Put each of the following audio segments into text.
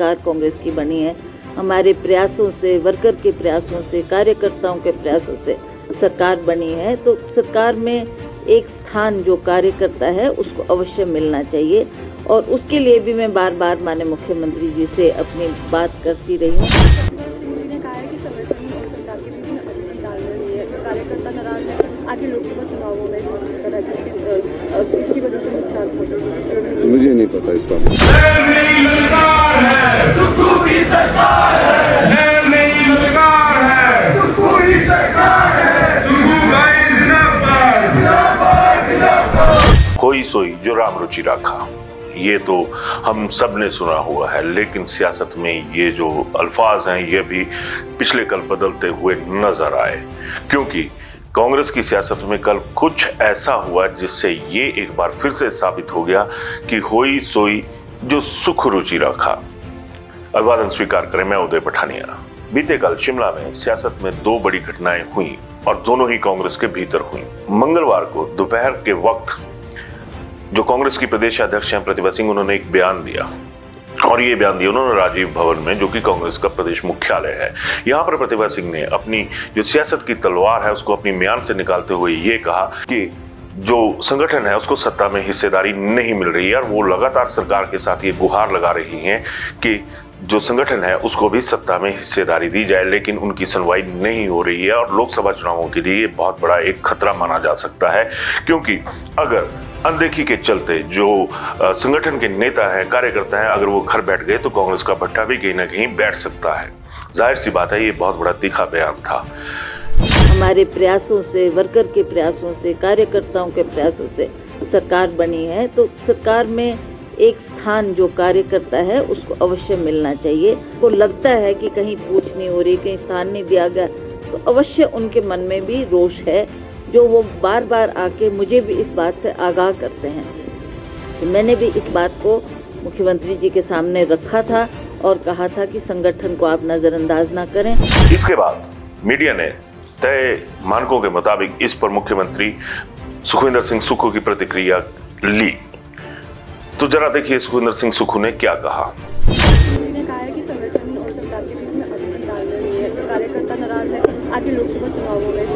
सरकार कांग्रेस की बनी है। हमारे प्रयासों से, वर्कर के प्रयासों से, कार्यकर्ताओं के प्रयासों से सरकार बनी है। तो सरकार में एक स्थान जो कार्यकर्ता है उसको अवश्य मिलना चाहिए, और उसके लिए भी मैं बार बार माननीय मुख्यमंत्री जी से अपनी बात करती रही हूँ। कार्यकर्ता नाराज है, आगे लोकसभा चुनाव हो रहे हैं, इसकी वजह से नुकसान हो सकता है। मुझे नहीं पता इस बात कोई सोई जो राम रुचि राखा, ये तो हम सब ने सुना हुआ है, लेकिन सियासत में ये जो अल्फाज हैं ये भी पिछले कल बदलते हुए नजर आए, क्योंकि कांग्रेस की सियासत में कल कुछ ऐसा हुआ जिससे ये एक बार फिर से साबित हो गया कि होई सोई जो सुख रुचि रखा। अभिवादन स्वीकार करें, मैं उदय पठानिया। बीते कल शिमला में सियासत में दो बड़ी घटनाएं हुई और दोनों ही कांग्रेस के भीतर हुई। मंगलवार को दोपहर के वक्त जो कांग्रेस की प्रदेश अध्यक्ष हैं प्रतिभा सिंह, उन्होंने एक बयान दिया, और ये बयान दिया उन्होंने राजीव भवन में, जो कि कांग्रेस का प्रदेश मुख्यालय है। यहाँ पर प्रतिभा सिंह ने अपनी जो सियासत की तलवार है उसको अपनी म्यान से निकालते हुए ये कहा कि जो संगठन है उसको सत्ता में हिस्सेदारी नहीं मिल रही है, और वो लगातार सरकार के साथ ये गुहार लगा रही हैं कि जो संगठन है उसको भी सत्ता में हिस्सेदारी दी जाए, लेकिन उनकी सुनवाई नहीं हो रही है। और लोकसभा चुनावों के लिए बहुत बड़ा एक खतरा माना जा सकता है, क्योंकि अगर अनदेखी के चलते जो संगठन के नेता हैं, कार्यकर्ता हैं, अगर वो घर बैठ गए तो कांग्रेस का भट्टा भी कहीं ना कहीं बैठ सकता है। जाहिर सी बात है, ये बहुत बड़ा तीखा बयान था। हमारे प्रयासों से, वर्कर के प्रयासों से, कार्यकर्ताओं के प्रयासों से सरकार बनी है। तो सरकार में एक स्थान जो कार्यकर्ता है उसको अवश्य मिलना चाहिए। को लगता है कि कहीं पूछ नहीं हो रही, कहीं स्थान नहीं दिया गया, तो अवश्य उनके मन में भी रोष है, जो वो बार बार आके मुझे भी इस बात से आगाह करते हैं। तो मैंने भी इस बात को मुख्यमंत्री जी के सामने रखा था और कहा था कि संगठन को आप नजरअंदाज ना करें। इसके बाद मीडिया ने तय मानकों के मुताबिक इस पर मुख्यमंत्री सुखविंदर सिंह सुक्खू की प्रतिक्रिया ली। तो जरा देखिए सुखविंदर सिंह सुक्खू ने क्या कहा। उन्होंने कहा है कि संगठन और सरकार के बीच में अभी तालमेल नहीं है, कार्यकर्ता नाराज है, आगे लोकसभा चुनाव हो रहे हैं,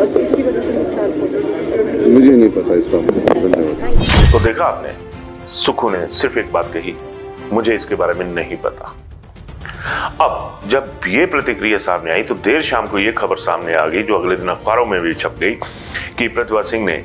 इसकी वजह से नुकसान हो सकता है। मुझे नहीं पता इस बात धन्यवाद। तो देखा आपने, सुक्खू ने सिर्फ एक बात कही, मुझे इसके बारे में नहीं पता। अब जब ये प्रतिक्रिया सामने आई तो देर शाम को ये खबर सामने आ गई, जो अगले दिन अखबारों में भी छप गई, कि प्रतिभा सिंह ने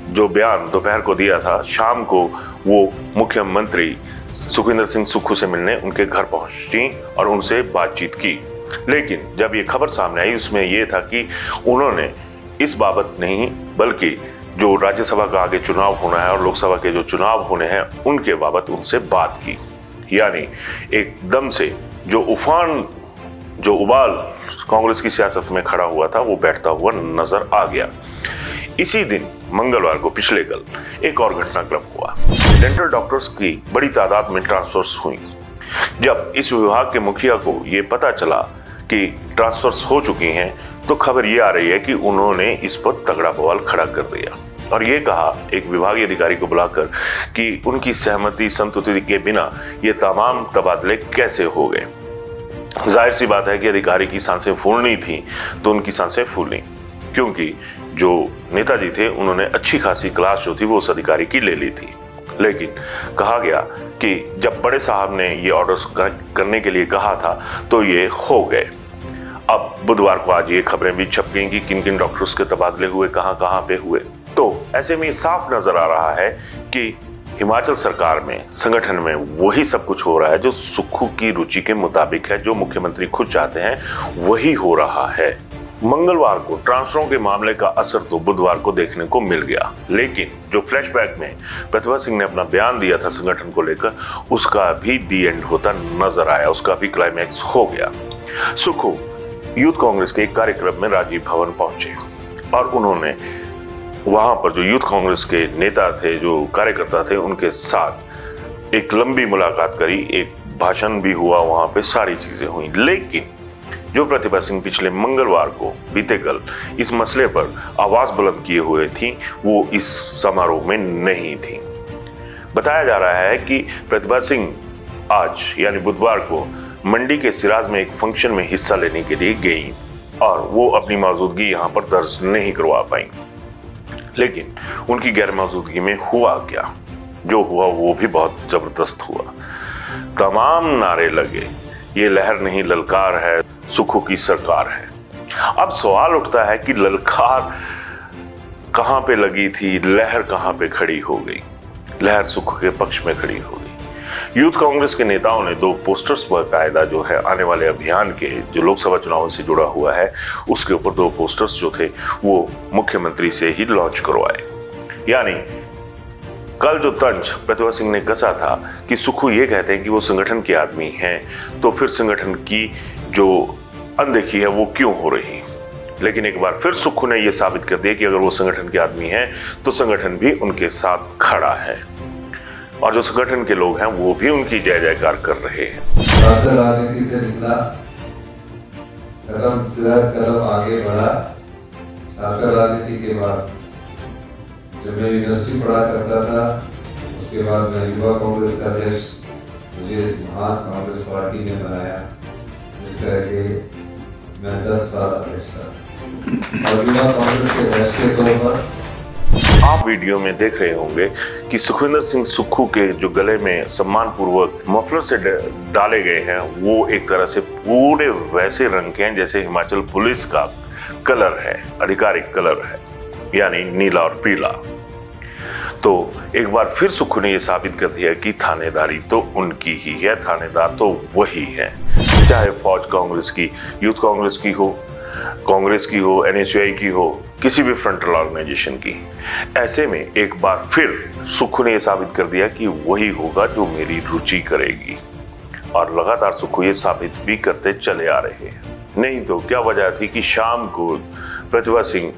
जो बयान दोपहर को दिया था, शाम को वो मुख्यमंत्री सुखविंदर सिंह सुक्खू से मिलने उनके घर पहुंची और उनसे बातचीत की। लेकिन जब ये खबर सामने आई उसमें यह था कि उन्होंने इस बाबत नहीं, बल्कि जो राज्यसभा का आगे चुनाव होना है और लोकसभा के जो चुनाव होने हैं उनके बाबत उनसे बात की। यानी एकदम से जो उफान, जो उबाल कांग्रेस की सियासत में खड़ा हुआ था वो बैठता हुआ नजर आ गया। इसी दिन मंगलवार को पिछले कल एक और घटनाक्रम हुआ। डेंटल डॉक्टर्स की बड़ी तादाद में ट्रांसफर्स हुई। जब इस विभाग के मुखिया को ये पता चला कि ट्रांसफर्स हो चुकी हैं, तो खबर ये आ रही है कि उन्होंने इस पर तगड़ा बवाल खड़ा कर दिया और ये कहा एक विभागीय अधिकारी को बुलाकर कि उनकी सहमति, संतुति के बिना ये तमाम तबादले कैसे हो गए। जाहिर सी बात है कि अधिकारी की सांसें फूलनी थी, तो उनकी सांसें फूली, क्योंकि जो नेताजी थे उन्होंने अच्छी खासी क्लास जो थी वो उस अधिकारी की ले ली थी। लेकिन कहा गया कि जब बड़े साहब ने ये ऑर्डर्स करने के लिए कहा था तो ये हो गए। अब बुधवार को आज ये खबरें भी छप गई कि किन किन डॉक्टर्स के तबादले हुए, कहां पे हुए। तो ऐसे में साफ नजर आ रहा है कि हिमाचल सरकार में, संगठन में वही सब कुछ हो रहा है जो सुक्खू की रुचि के मुताबिक है, जो मुख्यमंत्री खुद चाहते हैं वही हो रहा है। मंगलवार को ट्रांसफरों के मामले का असर तो बुधवार को देखने को मिल गया, लेकिन जो फ्लैशबैक में प्रतिभा सिंह ने अपना बयान दिया था संगठन को लेकर, उसका भी दी एंड होता नजर आया, उसका भी क्लाइमैक्स हो गया। सुक्खू यूथ कांग्रेस के एक कार्यक्रम में राजीव भवन पहुंचे और उन्होंने वहां पर जो यूथ कांग्रेस के नेता थे, जो कार्यकर्ता थे, उनके साथ एक लंबी मुलाकात करी, एक भाषण भी हुआ, वहां पे सारी चीजें हुई। लेकिन जो प्रतिभा सिंह पिछले मंगलवार को, बीते कल, इस मसले पर आवाज बुलंद किए हुए थी, वो इस समारोह में नहीं थी। बताया जा रहा है कि प्रतिभा सिंह आज यानी बुधवार को मंडी के सिराज में एक फंक्शन में हिस्सा लेने के लिए गई और वो अपनी मौजूदगी यहाँ पर दर्ज नहीं करवा पाई। लेकिन उनकी गैर मौजूदगी में हुआ क्या, जो हुआ वो भी बहुत जबरदस्त हुआ। तमाम नारे लगे, ये लहर नहीं ललकार है, सुखू की सरकार है। अब सवाल उठता है कि ललकार कहां पे लगी थी, लहर कहां पे खड़ी हो गई। लहर सुखू के पक्ष में खड़ी हो गई। यूथ कांग्रेस के नेताओं ने 2 पोस्टर्स बाकायदा जो है आने वाले अभियान के जो लोकसभा चुनाव से जुड़ा हुआ है उसके ऊपर 2 पोस्टर्स जो थे वो मुख्यमंत्री से ही लॉन्च करवाए। यानी कल जो तंज प्रतिभा सिंह ने कसा था कि सुखू ये कहते हैं कि वो संगठन के आदमी हैं, तो फिर संगठन की जो अनदेखी है वो क्यों हो रही। लेकिन एक बार फिर सुखू ने यह साबित कर दिया कि अगर वो संगठन के आदमी हैं तो संगठन भी उनके साथ खड़ा है और जो संगठन के लोग हैं वो भी उनकी जय जयकार कर रहे हैं। राजनीति से निकला, कदम दर कदम आगे बढ़ा। छात्र राजनीति के बाद जब मैं यूनिवर्सिटी पढ़ा करता था, उसके बाद मैं युवा कांग्रेस का अध्यक्ष, मुझे इस महान कांग्रेस पार्टी ने बनाया, जिसका कि मैं 10 साल अध्यक्ष था और युवा कांग्रेस के अध्यक्ष के तौर पर। आप वीडियो में देख रहे होंगे कि सुखविंदर सिंह सुक्खू के जो गले में सम्मान पूर्वक मफलर से डाले गए हैं वो एक तरह से पूरे वैसे रंग के हैं जैसे हिमाचल पुलिस का कलर है, आधिकारिक कलर है, यानी नीला और पीला। तो एक बार फिर सुक्खू ने यह साबित कर दिया कि थानेदारी तो उनकी ही है, थानेदार तो वही है। चाहे फौज कांग्रेस की, यूथ कांग्रेस की हो, कांग्रेस की हो, एनएसयूआई की हो, किसी भी फ्रंटल ऑर्गेनाइजेशन की। ऐसे में एक बार फिर सुक्खू ने यह साबित कर दिया कि वही होगा जो मेरी रुचि करेगी और लगातार सुक्खू ये साबित भी करते चले आ रहे हैं। नहीं तो क्या वजह थी कि शाम को प्रतिभा सिंह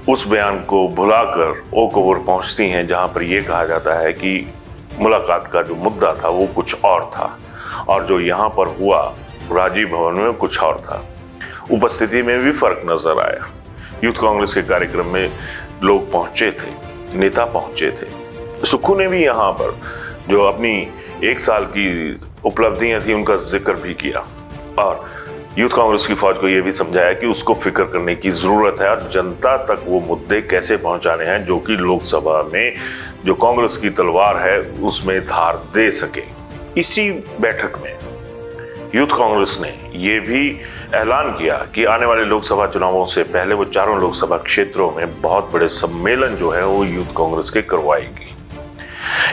उस बयान को भुलाकर ओक ओवर पहुंचती हैं जहां पर यह कहा जाता है कि मुलाकात का जो मुद्दा था वो कुछ और था और जो यहां पर हुआ राजीव भवन में कुछ और था। उपस्थिति में भी फर्क नजर आया। यूथ कांग्रेस के कार्यक्रम में लोग पहुंचे थे, नेता पहुंचे थे। सुक्खू ने भी यहाँ पर जो अपनी 1 साल की उपलब्धियां थी उनका जिक्र भी किया और यूथ कांग्रेस की फौज को यह भी समझाया कि उसको फिक्र करने की जरूरत है और जनता तक वो मुद्दे कैसे पहुंचाने हैं जो कि लोकसभा में जो कांग्रेस की तलवार है उसमें धार दे सके। इसी बैठक में यूथ कांग्रेस ने यह भी ऐलान किया कि आने वाले लोकसभा चुनावों से पहले वो 4 लोकसभा क्षेत्रों में बहुत बड़े सम्मेलन जो है वो यूथ कांग्रेस के करवाएगी।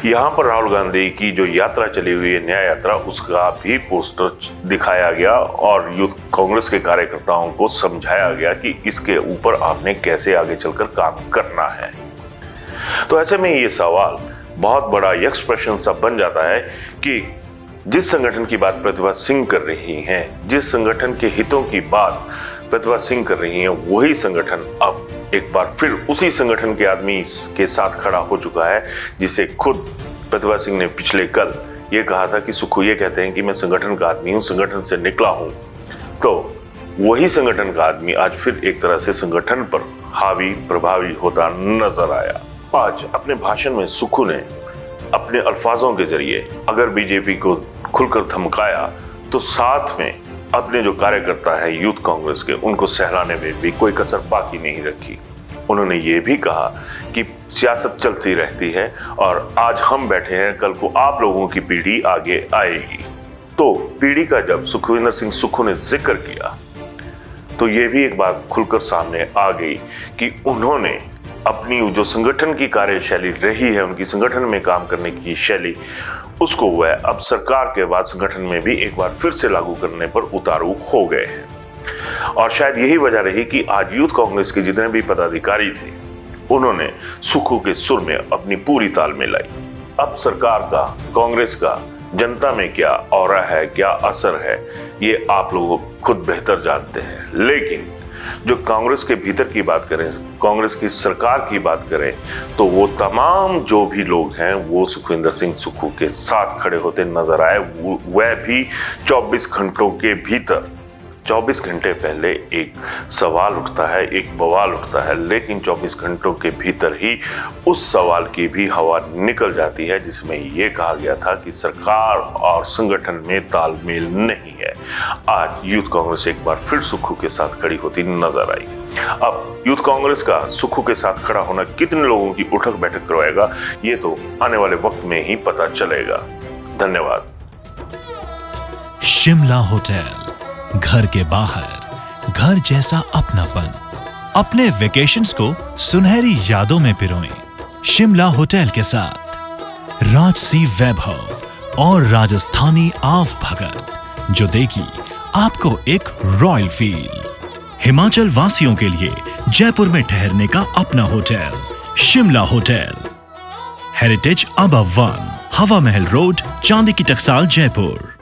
यहाँ पर राहुल गांधी की जो यात्रा चली हुई है, न्याय यात्रा, उसका भी पोस्टर दिखाया गया और यूथ कांग्रेस के कार्यकर्ताओं को समझाया गया कि इसके ऊपर आपने कैसे आगे चलकर काम करना है। तो ऐसे में ये सवाल बहुत बड़ा एक्सप्रेशन सा बन जाता है कि जिस संगठन की बात प्रतिभा सिंह कर रही हैं, जिस संगठन के हितों की बात प्रतिभा सिंह कर रही हैं, वही संगठन अब एक बार फिर उसी संगठन के आदमी के साथ खड़ा हो चुका है जिसे खुद प्रतिभा सिंह ने पिछले कल ये कहा था कि सुक्खू ये कहते हैं कि मैं संगठन का आदमी हूं, संगठन से निकला हूं। तो वही संगठन का आदमी आज फिर एक तरह से संगठन पर हावी प्रभावी होता नजर आया। आज अपने भाषण में सुक्खू ने अपने अल्फाजों के जरिए अगर बीजेपी को खुलकर धमकाया तो साथ में अपने जो कार्यकर्ता है यूथ कांग्रेस के उनको सहलाने में भी कोई कसर बाकी नहीं रखी। उन्होंने ये भी कहा कि सियासत चलती रहती है और आज हम बैठे हैं, कल को आप लोगों की पीढ़ी आगे आएगी। तो पीढ़ी का जब सुखविंदर सिंह सुक्खू ने जिक्र किया तो ये भी एक बात खुलकर सामने आ गई कि उन्होंने अपनी जो संगठन की कार्यशैली रही है, उनकी संगठन में काम करने की शैली, उसको वह अब सरकार के बाद संगठन में भी एक बार फिर से लागू करने पर उतारू हो गए हैं। और शायद यही वजह रही कि आज यूथ कांग्रेस के जितने भी पदाधिकारी थे उन्होंने सुक्खू के सुर में अपनी पूरी ताल मिलाई। अब सरकार का, कांग्रेस का जनता में क्या ऑरा है, क्या असर है, ये आप लोग खुद बेहतर जानते हैं। लेकिन जो कांग्रेस के भीतर की बात करें, कांग्रेस की सरकार की बात करें, तो वो तमाम जो भी लोग हैं वो सुखविंदर सिंह सुक्खू के साथ खड़े होते नजर आए। वह भी 24 घंटों के भीतर 24 घंटे पहले एक सवाल उठता है, एक बवाल उठता है, लेकिन 24 घंटों के भीतर ही उस सवाल की भी हवा निकल जाती है, जिसमें यह कहा गया था कि सरकार और संगठन में तालमेल नहीं है। आज यूथ कांग्रेस एक बार फिर सुक्खू के साथ खड़ी होती नजर आई। अब यूथ कांग्रेस का सुक्खू के साथ खड़ा होना कितने लोगों की उठक बैठक करवाएगा, ये तो आने वाले वक्त में ही पता चलेगा। धन्यवाद। शिमला होटल, घर के बाहर घर जैसा अपनापन। अपने वेकेशंस को सुनहरी यादों में पिरोएं शिमला होटल के साथ। राजसी वैभव और राजस्थानी आव भगत जो देगी आपको एक रॉयल फील। हिमाचल वासियों के लिए जयपुर में ठहरने का अपना hotel Shimla hotel. Heritage above 1, हवा महल रोड, चांदी की टकसाल, जयपुर।